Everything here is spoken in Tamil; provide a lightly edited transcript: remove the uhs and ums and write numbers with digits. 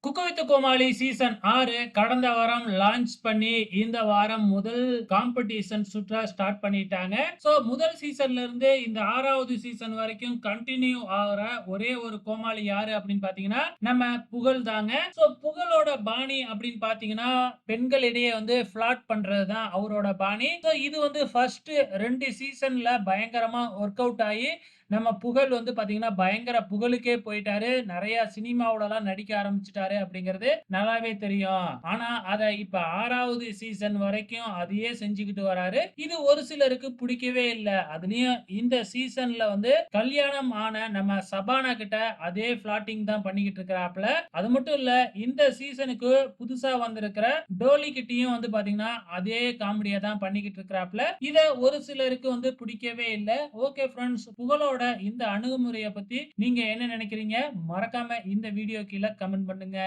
குக்கு வித் கோமாளி சீசன் 6 கடந்த வாரம் லான்ச் பண்ணி இந்த வாரம் முதல் காம்படிஷன் சுற்ற ஸ்டார்ட் பண்ணிட்டாங்க. முதல் சீசன்ல இருந்து இந்த 6வது சீசன் வரைக்கும் கன்டின்யூ ஆகுற ஒரே ஒரு கோமாளி யாரு அப்படின்னு பாத்தீங்கன்னா நம்ம புகழ் தாங்க. புகழோட பாணி அப்படின்னு பாத்தீங்கன்னா பெண்களிடையே வந்து ஃபிளாட் பண்றதுதான் அவரோட பாணி. இது வந்து ஃபர்ஸ்ட் 2 சீசன்ல பயங்கரமா ஒர்க் அவுட் ஆகி நம்ம புகழ் வந்து பாத்தீங்கன்னா பயங்கர புகழுக்கே போயிட்டாரு. நிறைய சினிமாவுலலாம் நடிக்க ஆரம்பிச்சுட்டாரு அப்படிங்கிறது நல்லாவே தெரியும். ஆனா அத இப்ப 6வது சீசன் வரைக்கும் அதையே செஞ்சுக்கிட்டு வராரு. இது ஒரு சிலருக்கு பிடிக்கவே இல்ல. அதுலயும் இந்த சீசன்ல வந்து கல்யாணம் ஆன நம்ம சபானா கிட்ட அதே ஃபிளாட்டிங் தான் பண்ணிக்கிட்டு இருக்கிறாப்ல. அது மட்டும் இல்ல, இந்த சீசனுக்கு புதுசா வந்திருக்கிற டோலி கிட்டயும் வந்து பாத்தீங்கன்னா அதே காமெடியா தான் பண்ணிக்கிட்டு இருக்கிறாப்ல. இத ஒரு சிலருக்கு வந்து பிடிக்கவே இல்ல. ஓகே ஃப்ரெண்ட்ஸ், புகழோட இந்த அணுகுமுறைய பத்தி நீங்க என்ன நினைக்கிறீங்க? மறக்காம இந்த வீடியோ கீழ கமெண்ட் பண்ணுங்க.